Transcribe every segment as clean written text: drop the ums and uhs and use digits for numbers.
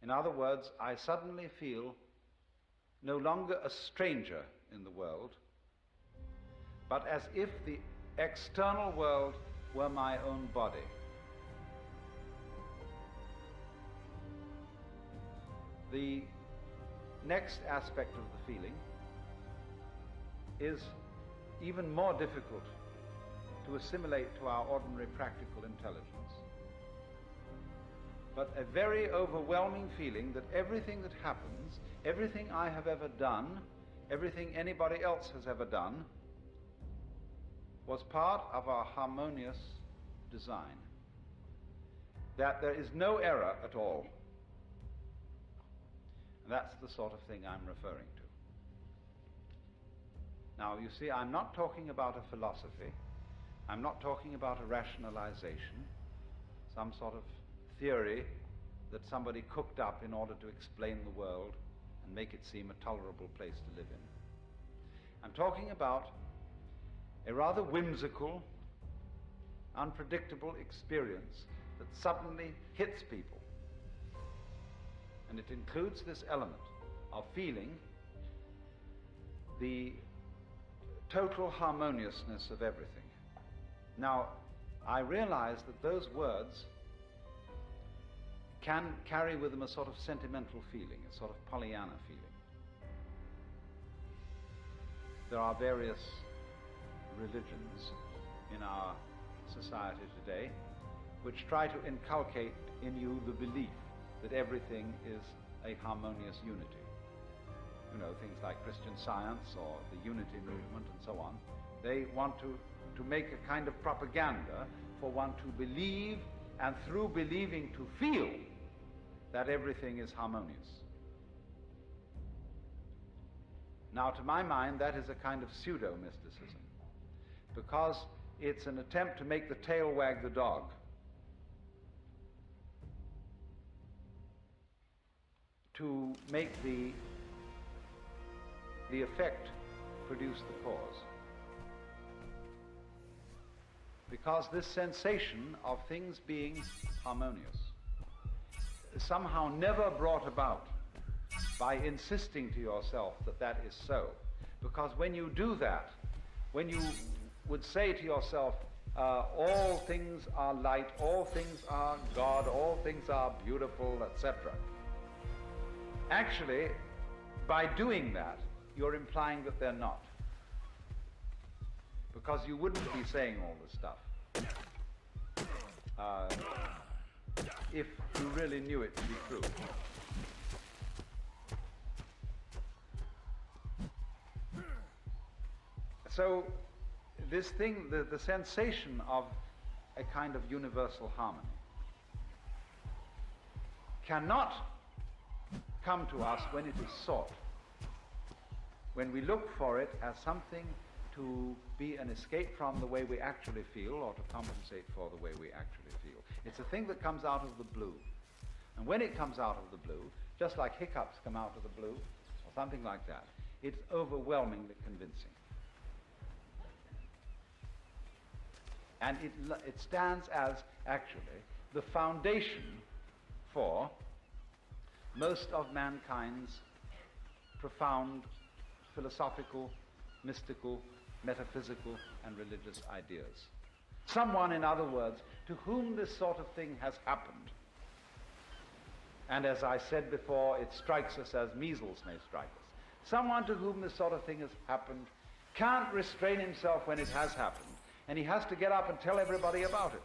In other words, I suddenly feel no longer a stranger in the world, but as if the external world were my own body. The next aspect of the feeling is even more difficult to assimilate to our ordinary practical intelligence, but a very overwhelming feeling that everything that happens, everything I have ever done, everything anybody else has ever done, was part of our harmonious design. That there is no error at all. And that's the sort of thing I'm referring to. Now, you see, I'm not talking about a philosophy. I'm not talking about a rationalization, some sort of theory that somebody cooked up in order to explain the world and make it seem a tolerable place to live in. I'm talking about a rather whimsical, unpredictable experience that suddenly hits people. And it includes this element of feeling the total harmoniousness of everything. Now, I realize that those words can carry with them a sort of sentimental feeling, a sort of Pollyanna feeling. There are various religions in our society today which try to inculcate in you the belief that everything is a harmonious unity. You know, things like Christian Science or the Unity movement and so on. They want to make a kind of propaganda for one to believe, and through believing to feel that everything is harmonious. Now, to my mind, that is a kind of pseudo-mysticism, because it's an attempt to make the tail wag the dog. To make the effect produce the cause. Because this sensation of things being harmonious is somehow never brought about by insisting to yourself that that is so. Because when you do that, when you would say to yourself, all things are light, all things are God, all things are beautiful, etc. Actually, by doing that, you're implying that they're not. Because you wouldn't be saying all this stuff if you really knew it to be true. So this thing, the sensation of a kind of universal harmony cannot come to us when it is sought, when we look for it as something to be an escape from the way we actually feel or to compensate for the way we actually feel. It's a thing that comes out of the blue. And when it comes out of the blue, just like hiccups come out of the blue, or something like that, it's overwhelmingly convincing. And it stands as, actually, the foundation for most of mankind's profound philosophical, mystical, metaphysical, and religious ideas. Someone, in other words, to whom this sort of thing has happened. And as I said before, it strikes us as measles may strike us. Someone to whom this sort of thing has happened can't restrain himself when it has happened, and he has to get up and tell everybody about it.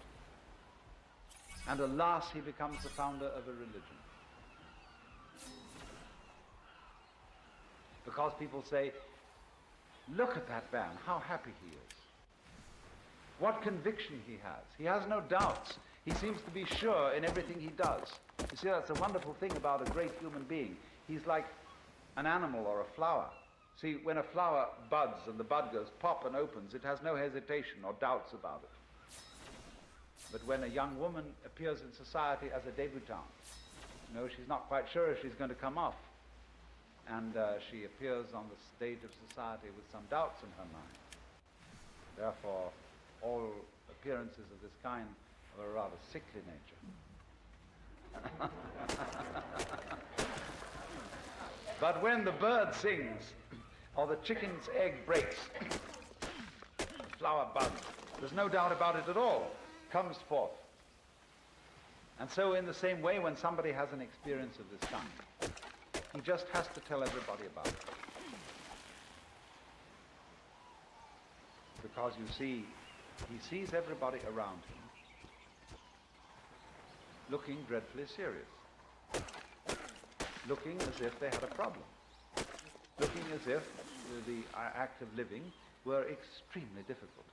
And alas, he becomes the founder of a religion. Because people say, look at that man, how happy he is. What conviction he has. He has no doubts. He seems to be sure in everything he does. You see, that's a wonderful thing about a great human being. He's like an animal or a flower. See, when a flower buds and the bud goes pop and opens, it has no hesitation or doubts about it. But when a young woman appears in society as a debutante, you know, she's not quite sure if she's going to come off. And she appears on the stage of society with some doubts in her mind. Therefore, all appearances of this kind are of a rather sickly nature. But when the bird sings, or the chicken's egg breaks, the flower buds, there's no doubt about it at all, comes forth. And so in the same way, when somebody has an experience of this kind, he just has to tell everybody about it. Because you see, he sees everybody around him looking dreadfully serious, looking as if they had a problem, looking as if the act of living were extremely difficult.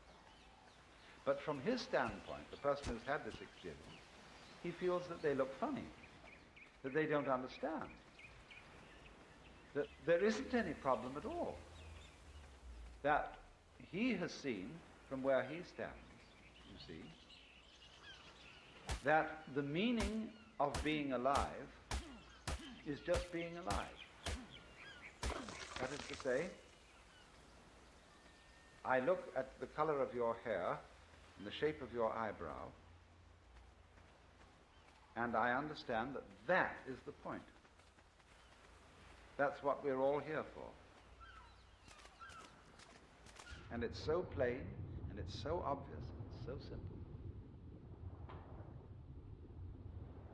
But from his standpoint, the person who's had this experience, he feels that they look funny, that they don't understand, that there isn't any problem at all, that he has seen from where he stands, you see, that the meaning of being alive is just being alive. That is to say, I look at the color of your hair and the shape of your eyebrow, and I understand that that is the point. That's what we're all here for. And it's so plain, and it's so obvious, and so simple.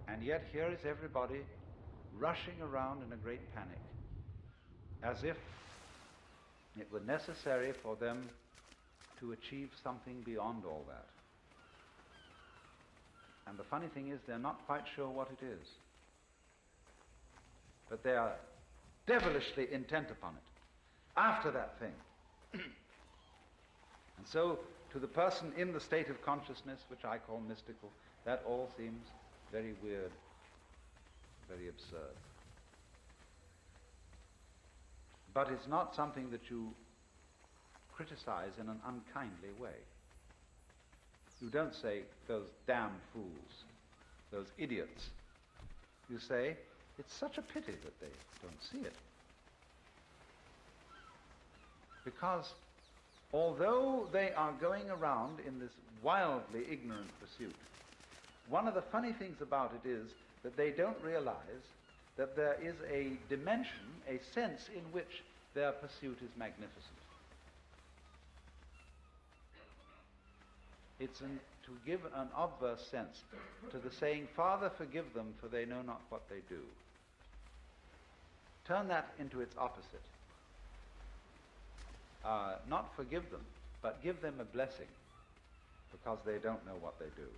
And yet here is everybody rushing around in a great panic, as if it were necessary for them to achieve something beyond all that. And the funny thing is, they're not quite sure what it is. But they are devilishly intent upon it, after that thing. And so, to the person in the state of consciousness, which I call mystical, that all seems very weird, very absurd. But it's not something that you criticize in an unkindly way. You don't say, those damn fools, those idiots. You say, it's such a pity that they don't see it. Because although they are going around in this wildly ignorant pursuit, one of the funny things about it is that they don't realize that there is a dimension, a sense in which their pursuit is magnificent. It's to give an obverse sense to the saying, Father, forgive them, for they know not what they do. Turn that into its opposite. Not forgive them, but give them a blessing, because they don't know what they do.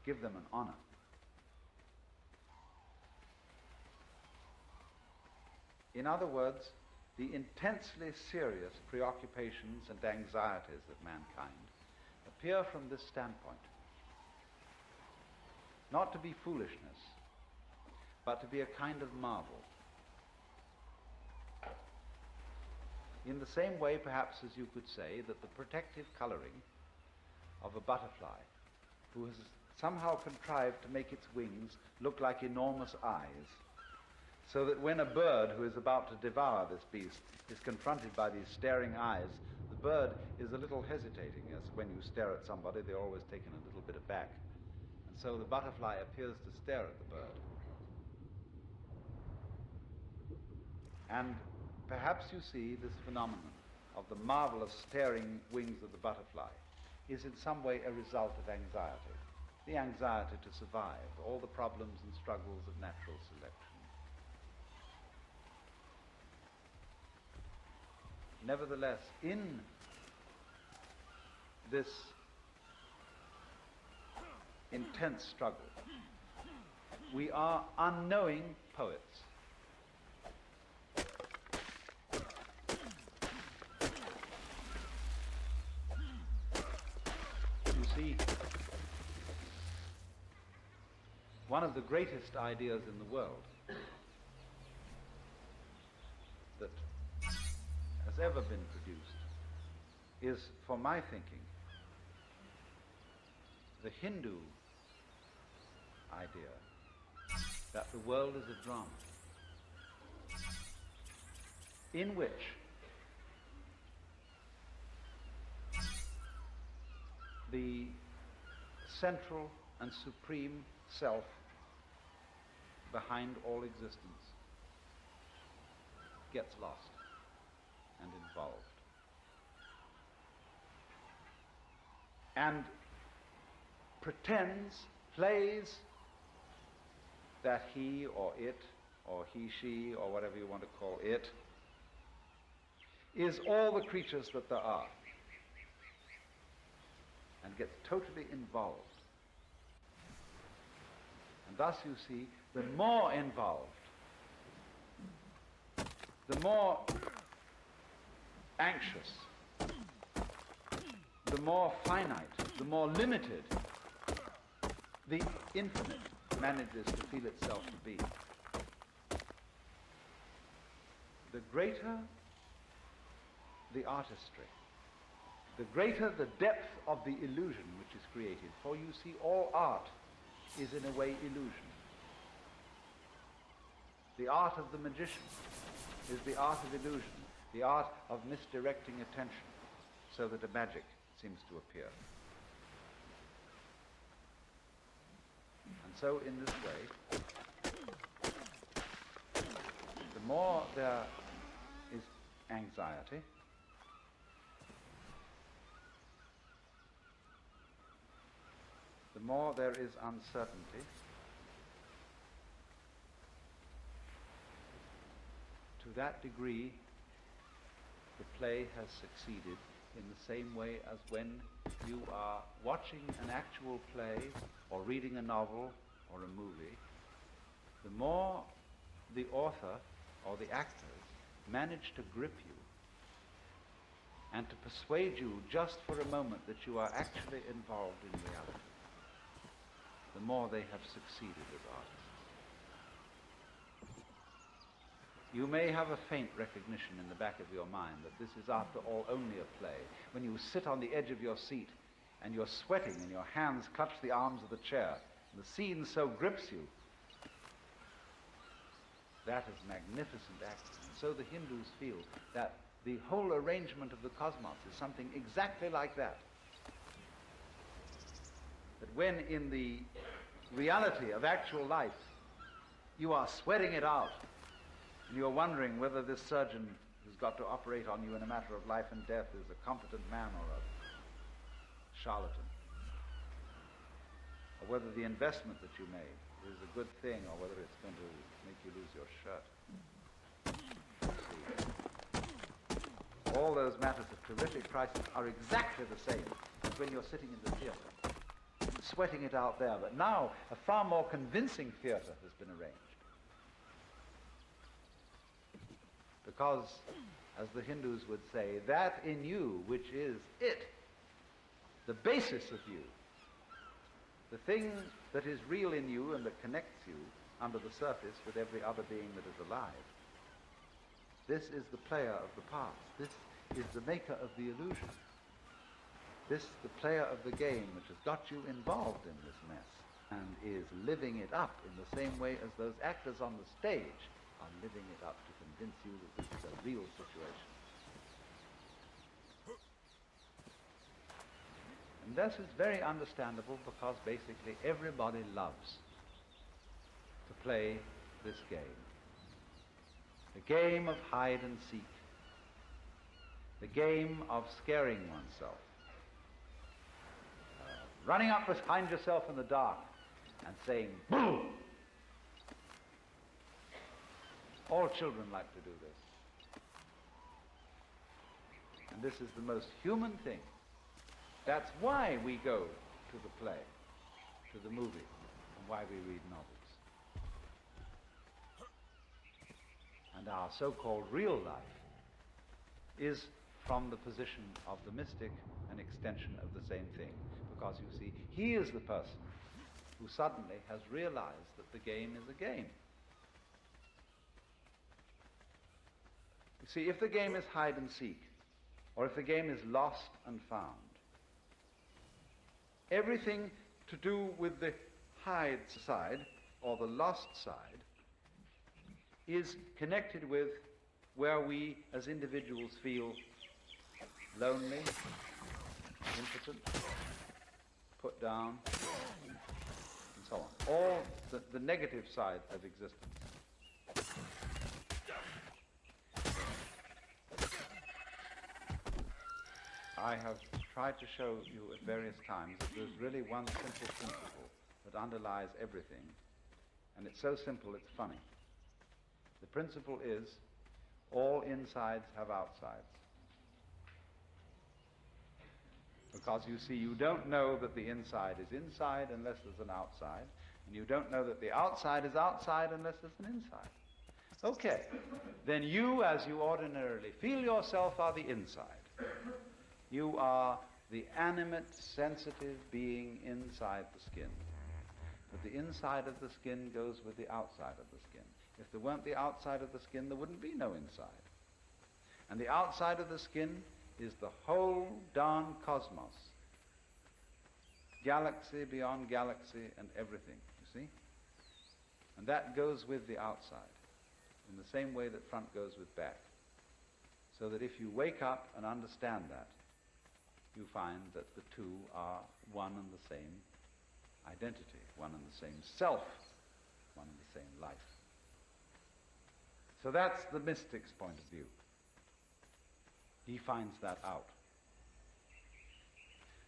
Give them an honor. In other words, the intensely serious preoccupations and anxieties of mankind appear from this standpoint. Not to be foolishness, but to be a kind of marvel. In the same way, perhaps, as you could say that the protective coloring of a butterfly, who has somehow contrived to make its wings look like enormous eyes, so that when a bird who is about to devour this beast is confronted by these staring eyes, the bird is a little hesitating, as when you stare at somebody, they're always taken a little bit aback. And so the butterfly appears to stare at the bird. And perhaps you see this phenomenon of the marvelous staring wings of the butterfly is in some way a result of anxiety. The anxiety to survive, all the problems and struggles of natural selection. Nevertheless, in this intense struggle, we are unknowing poets. You see, one of the greatest ideas in the world that has ever been produced is, for my thinking, the Hindu idea that the world is a drama in which the central and supreme self behind all existence gets lost and involved. And pretends, plays that he or it, or he, she, or whatever you want to call it, is all the creatures that there are, and gets totally involved. And thus, you see, the more involved, the more anxious, the more finite, the more limited the infinite manages to feel itself to be. The greater the artistry, the greater the depth of the illusion which is created. For you see, all art is in a way illusion. The art of the magician is the art of illusion, the art of misdirecting attention so that a magic seems to appear. And so in this way, the more there is anxiety, the more there is uncertainty, to that degree the play has succeeded, in the same way as when you are watching an actual play or reading a novel or a movie, the more the author or the actors manage to grip you and to persuade you just for a moment that you are actually involved in reality, the more they have succeeded as artists. You may have a faint recognition in the back of your mind that this is after all only a play. When you sit on the edge of your seat and you're sweating and your hands clutch the arms of the chair, and the scene so grips you, that is magnificent acting. And so the Hindus feel that the whole arrangement of the cosmos is something exactly like that. That when in the reality of actual life you are sweating it out, and you're wondering whether this surgeon who's got to operate on you in a matter of life and death is a competent man or a charlatan, or whether the investment that you made is a good thing, or whether it's going to make you lose your shirt. See, all those matters of terrific crisis are exactly the same as when you're sitting in the theater, sweating it out there. But now a far more convincing theater has been arranged. Because, as the Hindus would say, that in you which is it, the basis of you, the thing that is real in you and that connects you under the surface with every other being that is alive, this is the player of the past. This is the maker of the illusion. This the player of the game which has got you involved in this mess and is living it up in the same way as those actors on the stage are living it up to convince you that this is a real situation. And this is very understandable because basically everybody loves to play this game. The game of hide and seek. The game of scaring oneself. Running up behind yourself in the dark and saying, "Boo!" All children like to do this. And this is the most human thing. That's why we go to the play, to the movie, and why we read novels. And our so-called real life is, from the position of the mystic, an extension of the same thing. Because, you see, he is the person who suddenly has realized that the game is a game. You see, if the game is hide and seek, or if the game is lost and found, everything to do with the hide side, or the lost side, is connected with where we as individuals feel lonely, impotent, put down, and so on. All the negative side of existence. I have tried to show you at various times that there's really one simple principle that underlies everything, and it's so simple it's funny. The principle is all insides have outsides. Because you see, you don't know that the inside is inside unless there's an outside, and you don't know that the outside is outside unless there's an inside. Okay, then you, as you ordinarily feel yourself, are the inside. You are the animate, sensitive being inside the skin. But the inside of the skin goes with the outside of the skin. If there weren't the outside of the skin, there wouldn't be no inside. And the outside of the skin is the whole darn cosmos. Galaxy beyond galaxy and everything, you see? And that goes with the outside, in the same way that front goes with back. So that if you wake up and understand that, you find that the two are one and the same identity, one and the same self, one and the same life. So that's the mystic's point of view. He finds that out.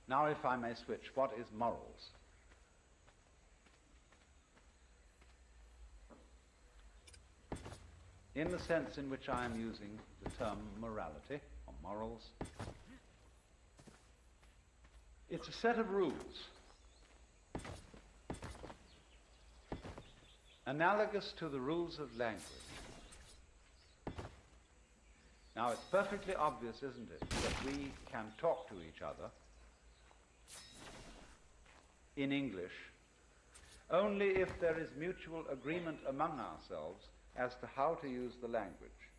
Now, if I may switch, what is morals? In the sense in which I am using the term morality, or morals, it's a set of rules analogous to the rules of language. Now, it's perfectly obvious, isn't it, that we can talk to each other in English only if there is mutual agreement among ourselves as to how to use the language.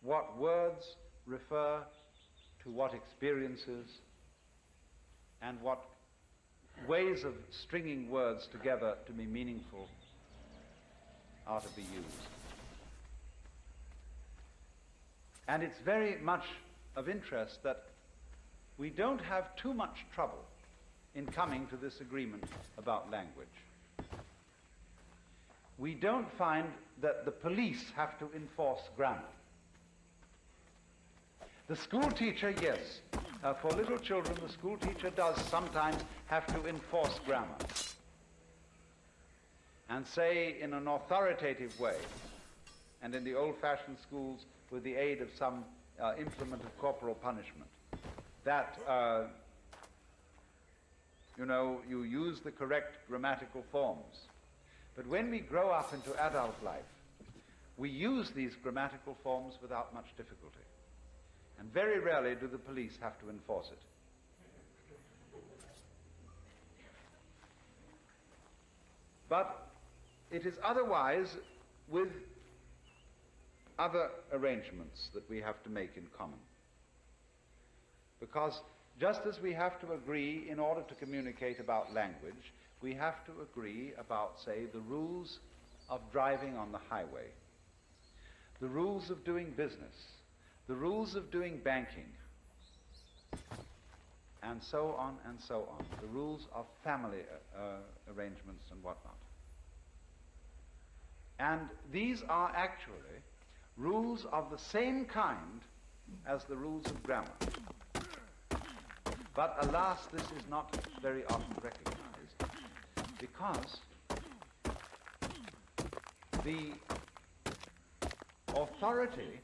What words refer to what experiences, and what ways of stringing words together to be meaningful are to be used. And it's very much of interest that we don't have too much trouble in coming to this agreement about language. We don't find that the police have to enforce grammar. The school teacher, yes. For little children, the school teacher does sometimes have to enforce grammar. And say in an authoritative way, and in the old-fashioned schools with the aid of some implement of corporal punishment, that, you use the correct grammatical forms. But when we grow up into adult life, we use these grammatical forms without much difficulty. And very rarely do the police have to enforce it. But it is otherwise with other arrangements that we have to make in common. Because just as we have to agree in order to communicate about language, we have to agree about, say, the rules of driving on the highway, the rules of doing business, the rules of doing banking, and so on and so on, the rules of family arrangements and whatnot. And these are actually rules of the same kind as the rules of grammar. But alas, this is not very often recognized, because the authority,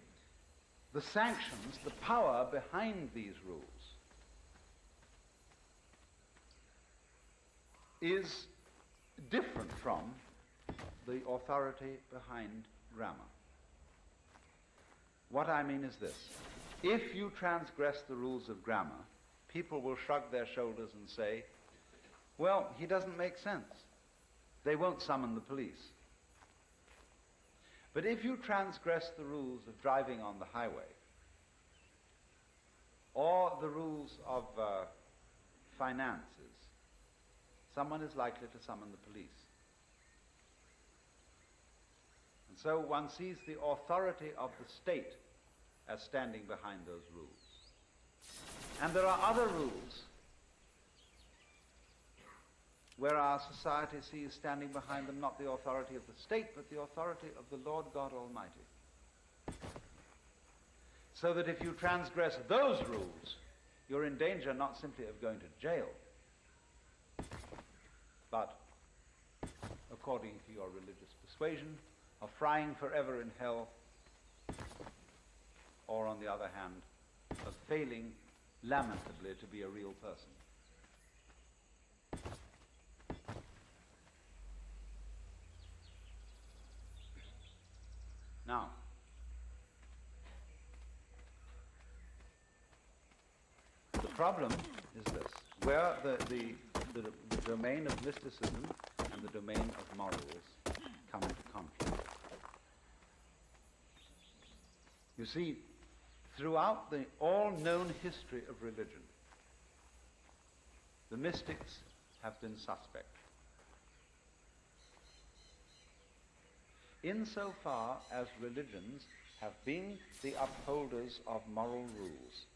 the sanctions, the power behind these rules is different from the authority behind grammar. What I mean is this: if you transgress the rules of grammar, people will shrug their shoulders and say, well, he doesn't make sense. They won't summon the police. But if you transgress the rules of driving on the highway, or the rules of finances, someone is likely to summon the police. And so one sees the authority of the state as standing behind those rules. And there are other rules where our society sees standing behind them not the authority of the state, but the authority of the Lord God Almighty. So that if you transgress those rules, you're in danger not simply of going to jail, but, according to your religious persuasion, of frying forever in hell, or, on the other hand, of failing lamentably to be a real person. Now, the problem is this: where the domain of mysticism and the domain of morals come into conflict. You see, throughout the all-known history of religion, the mystics have been suspect. Insofar as religions have been the upholders of moral rules,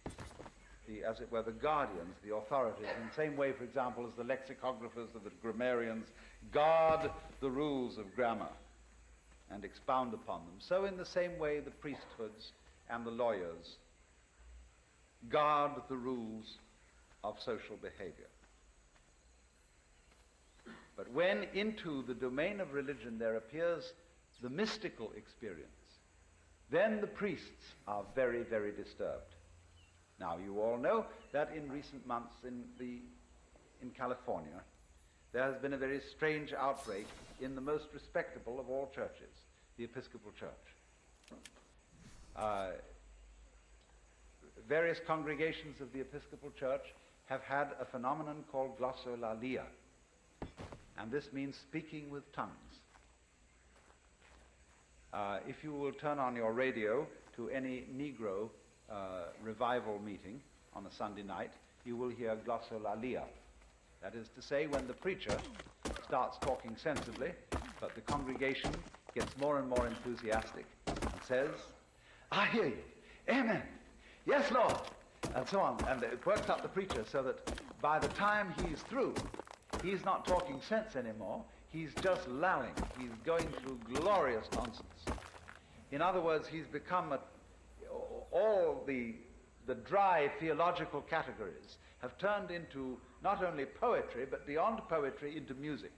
as it were, the guardians, the authorities, in the same way, for example, as the lexicographers or the grammarians guard the rules of grammar and expound upon them, so in the same way the priesthoods and the lawyers guard the rules of social behavior. But when into the domain of religion there appears the mystical experience, then the priests are very, very disturbed. Now, you all know that in recent months in California, there has been a very strange outbreak in the most respectable of all churches, the Episcopal Church. Various congregations of the Episcopal Church have had a phenomenon called glossolalia, and this means speaking with tongues. If you will turn on your radio to any Negro revival meeting on a Sunday night, you will hear glossolalia. That is to say, when the preacher starts talking sensibly, but the congregation gets more and more enthusiastic and says, "I hear you. Amen. Yes, Lord." And so on. And it works up the preacher so that by the time he's through, he's not talking sense anymore. He's just lalling. He's going through glorious nonsense. In other words, he's become all the dry theological categories have turned into not only poetry, but beyond poetry, into music.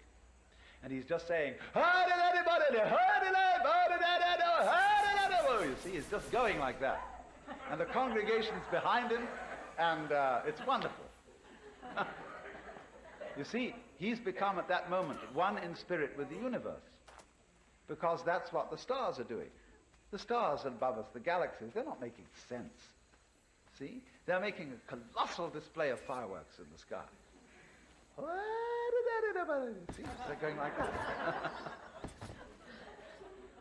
And he's just saying, you see, he's just going like that. And the congregation's behind him, and it's wonderful. You see, he's become at that moment one in spirit with the universe, because that's what the stars are doing. The stars above us, the galaxies, they're not making sense. See? They're making a colossal display of fireworks in the sky. See? They're going like that.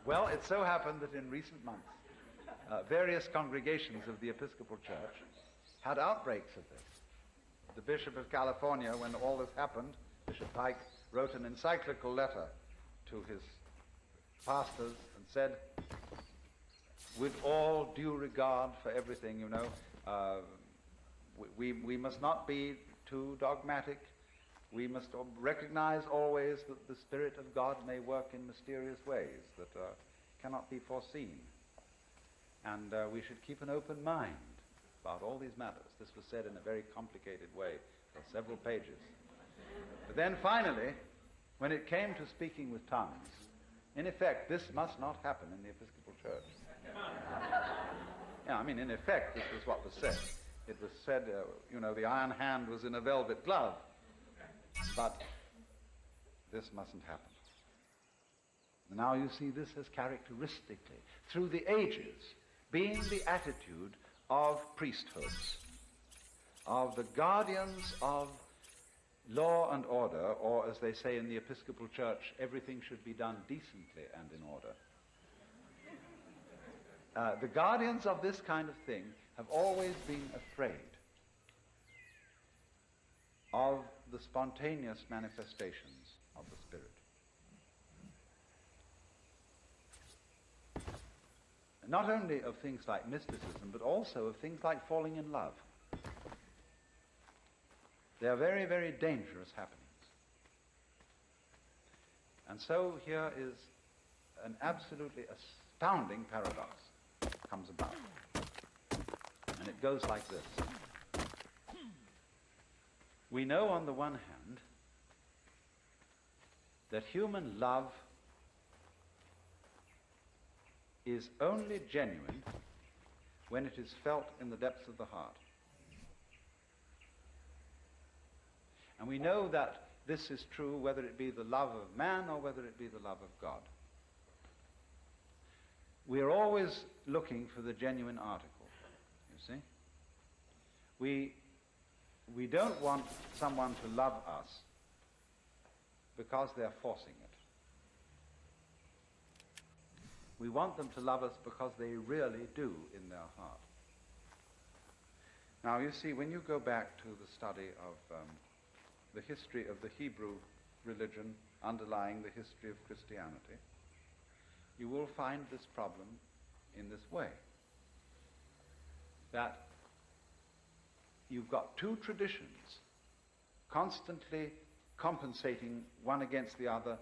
Well, it so happened that in recent months, various congregations of the Episcopal Church had outbreaks of this. The Bishop of California, when all this happened, Bishop Pike, wrote an encyclical letter to his pastors and said, with all due regard for everything, you know, we must not be too dogmatic. We must recognize always that the Spirit of God may work in mysterious ways that cannot be foreseen. And we should keep an open mind about all these matters. This was said in a very complicated way for several pages. But then finally, when it came to speaking with tongues, in effect, this must not happen in the Episcopal Church. Yeah, I mean, in effect, this was what was said. It was said, you know, the iron hand was in a velvet glove. But this mustn't happen. Now you see, this has characteristically, through the ages, been the attitude of priesthoods, of the guardians of law and order, or as they say in the Episcopal Church, everything should be done decently and in order. The guardians of this kind of thing have always been afraid of the spontaneous manifestations of the Spirit. Not only of things like mysticism, but also of things like falling in love. They are very, very dangerous happenings. And so here is an absolutely astounding paradox comes about. And it goes like this. We know on the one hand that human love is only genuine when it is felt in the depths of the heart. And we know that this is true whether it be the love of man or whether it be the love of God. We are always looking for the genuine article, you see. We don't want someone to love us because they're forcing it. We want them to love us because they really do in their heart. Now, you see, when you go back to the study of the history of the Hebrew religion underlying the history of Christianity, you will find this problem in this way, that you've got two traditions constantly compensating one against the other,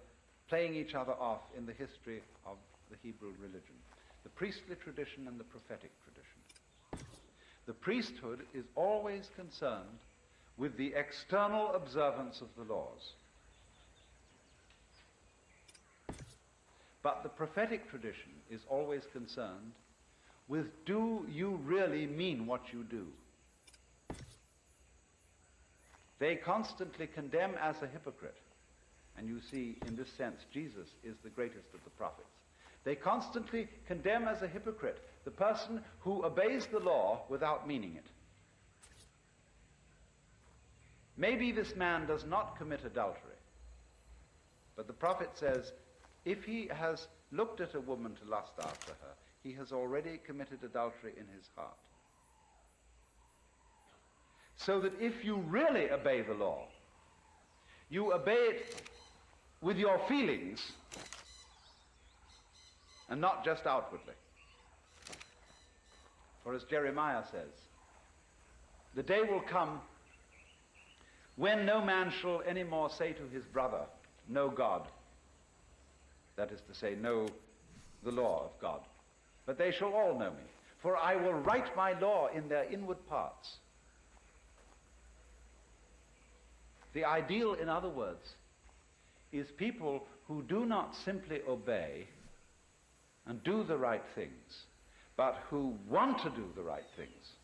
playing each other off in the history of the Hebrew religion: the priestly tradition and the prophetic tradition. The priesthood is always concerned with the external observance of the laws. But the prophetic tradition is always concerned with, do you really mean what you do? They constantly condemn as a hypocrite, and you see, in this sense, Jesus is the greatest of the prophets. They constantly condemn as a hypocrite the person who obeys the law without meaning it. Maybe this man does not commit adultery, but the prophet says, if he has looked at a woman to lust after her, he has already committed adultery in his heart. So that if you really obey the law, you obey it with your feelings and not just outwardly. For as Jeremiah says, the day will come when no man shall any more say to his brother, know God. That is to say, know the law of God. But they shall all know me, for I will write my law in their inward parts. The ideal, in other words, is people who do not simply obey and do the right things, but who want to do the right things,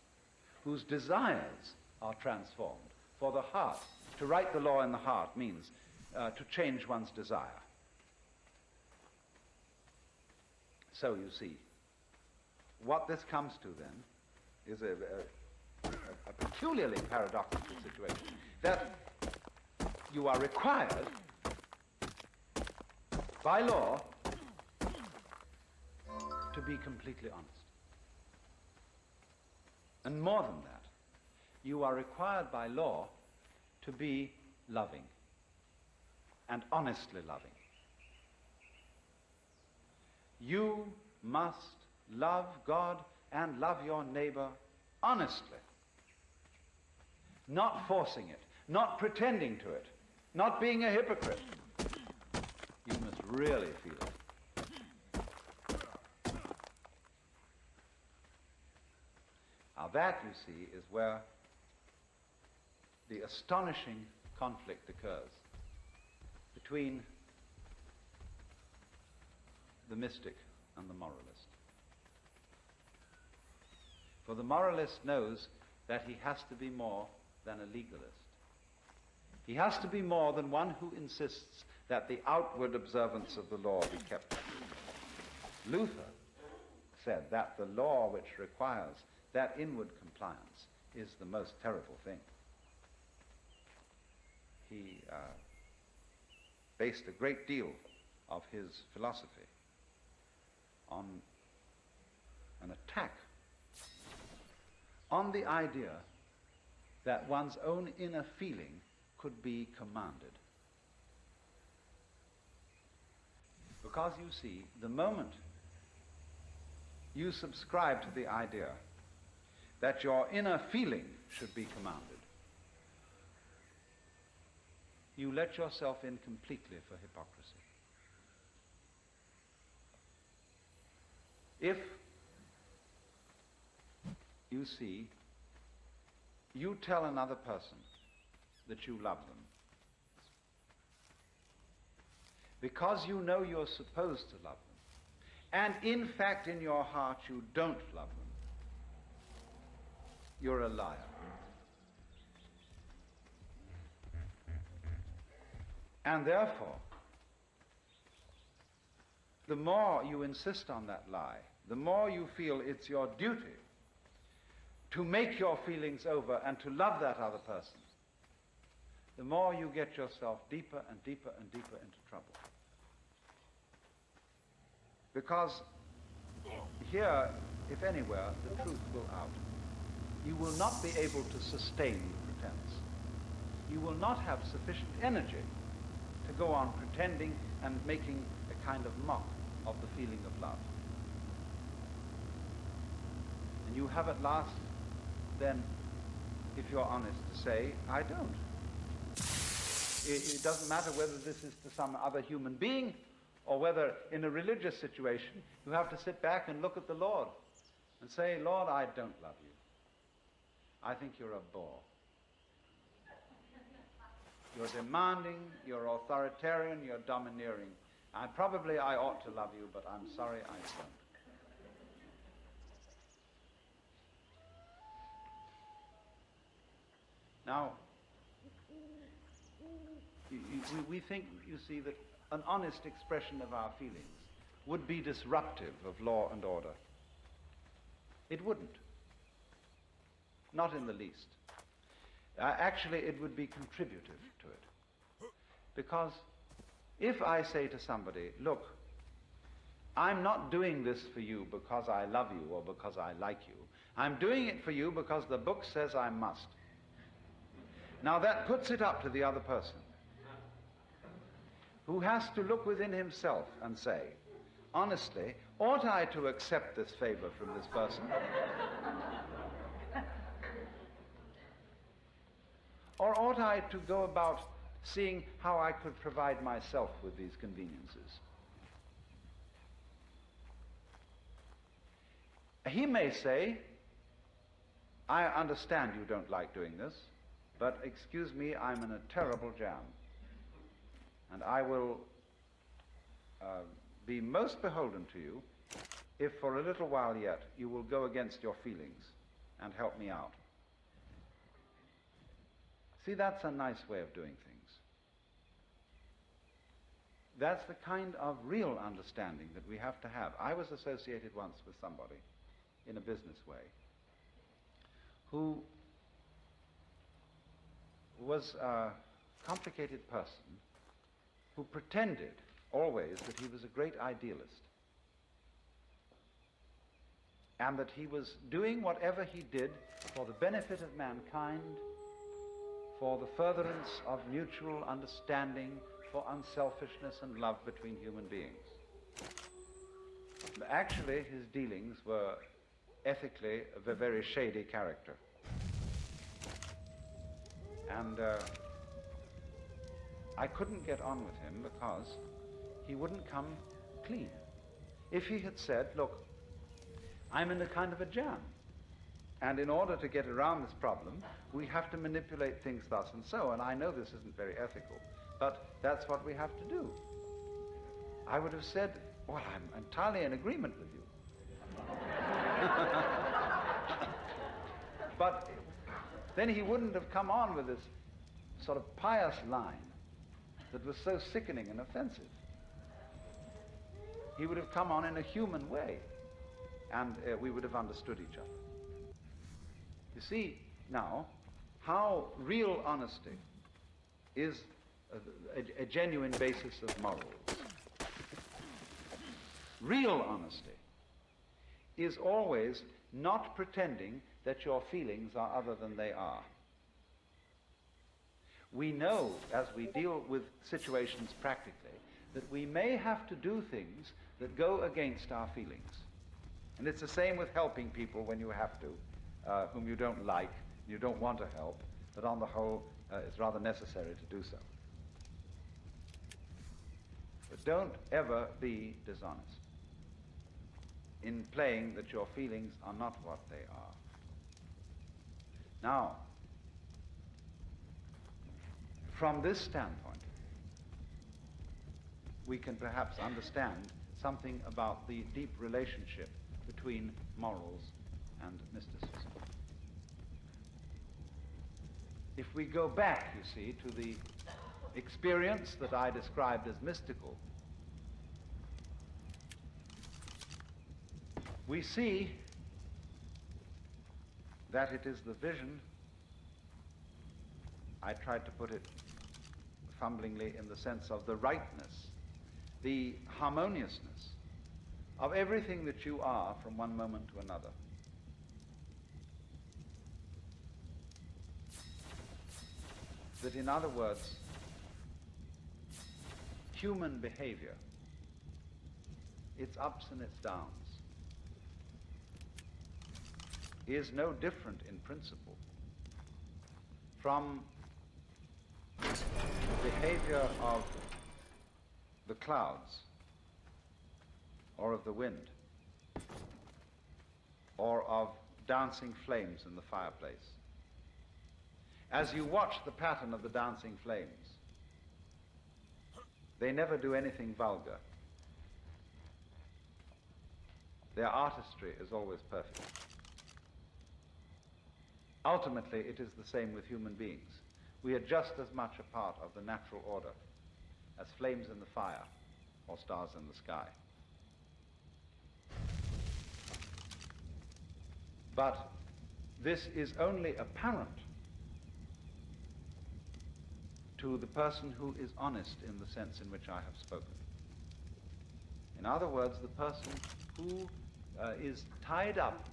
whose desires are transformed. For the heart, to write the law in the heart means to change one's desire. So you see, what this comes to then is a peculiarly paradoxical situation, that you are required by law to be completely honest. And more than that, you are required by law to be loving, and honestly loving. You must love God and love your neighbor honestly, not forcing it, not pretending to it, not being a hypocrite. You must really feel it. Now that, you see, is where the astonishing conflict occurs between the mystic and the moralist. For the moralist knows that he has to be more than a legalist. He has to be more than one who insists that the outward observance of the law be kept. Luther said that the law which requires that inward compliance is the most terrible thing. He based a great deal of his philosophy on an attack on the idea that one's own inner feeling could be commanded. Because you see, the moment you subscribe to the idea that your inner feeling should be commanded, you let yourself in completely for hypocrisy. If you see, you tell another person that you love them because you know you're supposed to love them, and in fact in your heart you don't love them, you're a liar. And therefore, the more you insist on that lie, the more you feel it's your duty to make your feelings over and to love that other person, the more you get yourself deeper and deeper and deeper into trouble. Because here, if anywhere, the truth will out. You will not be able to sustain the pretense. You will not have sufficient energy to go on pretending and making a kind of mock of the feeling of love. And you have at last, then, if you're honest, to say, I don't. It doesn't matter whether this is to some other human being or whether in a religious situation you have to sit back and look at the Lord and say, Lord, I don't love you. I think you're a bore. You're demanding, you're authoritarian, you're domineering. And probably I ought to love you, but I'm sorry I don't. Now, we think, you see, that an honest expression of our feelings would be disruptive of law and order. It wouldn't. Not in the least. Actually, it would be contributive to it. Because if I say to somebody, look, I'm not doing this for you because I love you or because I like you. I'm doing it for you because the book says I must. Now that puts it up to the other person, who has to look within himself and say, honestly, ought I to accept this favor from this person? Or ought I to go about seeing how I could provide myself with these conveniences? He may say, I understand you don't like doing this, but excuse me, I'm in a terrible jam. And I will be most beholden to you if for a little while yet you will go against your feelings and help me out. See, that's a nice way of doing things. That's the kind of real understanding that we have to have. I was associated once with somebody in a business way who was a complicated person who pretended always that he was a great idealist and that he was doing whatever he did for the benefit of mankind, for the furtherance of mutual understanding, for unselfishness and love between human beings. But actually, his dealings were ethically of a very shady character. And I couldn't get on with him because he wouldn't come clean. If he had said, look, I'm in a kind of a jam, and in order to get around this problem, we have to manipulate things thus and so, and I know this isn't very ethical, but that's what we have to do. I would have said, well, I'm entirely in agreement with you. But then he wouldn't have come on with this sort of pious line that was so sickening and offensive. He would have come on in a human way, and we would have understood each other. You see now how real honesty is a genuine basis of morals. Real honesty is always not pretending that your feelings are other than they are. We know, as we deal with situations practically, that we may have to do things that go against our feelings. And it's the same with helping people when you have to, whom you don't like, you don't want to help, but on the whole, it's rather necessary to do so. But don't ever be dishonest in playing that your feelings are not what they are. Now, from this standpoint, we can perhaps understand something about the deep relationship between morals and mysticism. If we go back, you see, to the experience that I described as mystical, we see that it is the vision, I tried to put it fumblingly in the sense of the rightness, the harmoniousness of everything that you are from one moment to another. That, in other words, human behavior, its ups and its downs, is no different in principle from the behavior of the clouds, or of the wind, or of dancing flames in the fireplace. As you watch the pattern of the dancing flames, they never do anything vulgar. Their artistry is always perfect. Ultimately, it is the same with human beings. We are just as much a part of the natural order as flames in the fire or stars in the sky. But this is only apparent to the person who is honest in the sense in which I have spoken. In other words, the person who is tied up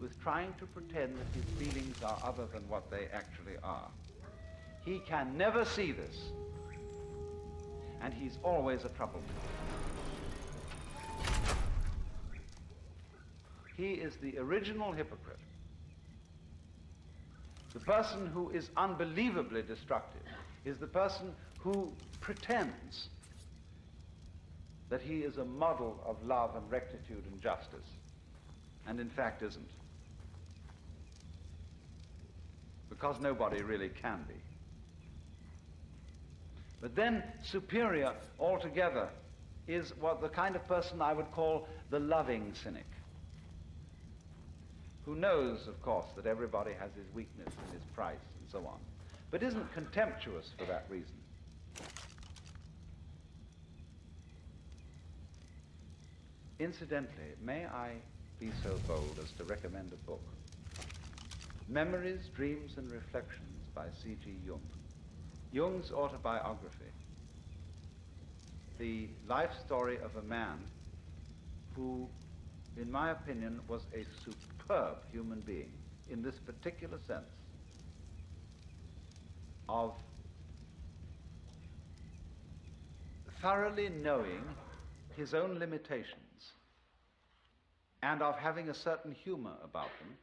with trying to pretend that his feelings are other than what they actually are. He can never see this, and he's always a troublemaker. He is the original hypocrite. The person who is unbelievably destructive is the person who pretends that he is a model of love and rectitude and justice, and in fact isn't. Because nobody really can be. But then superior altogether is what the kind of person I would call the loving cynic, who knows, of course, that everybody has his weakness and his price and so on, but isn't contemptuous for that reason. Incidentally, may I be so bold as to recommend a book, Memories, Dreams and Reflections by C.G. Jung. Jung's autobiography, the life story of a man who, in my opinion, was a superb human being in this particular sense of thoroughly knowing his own limitations and of having a certain humor about them,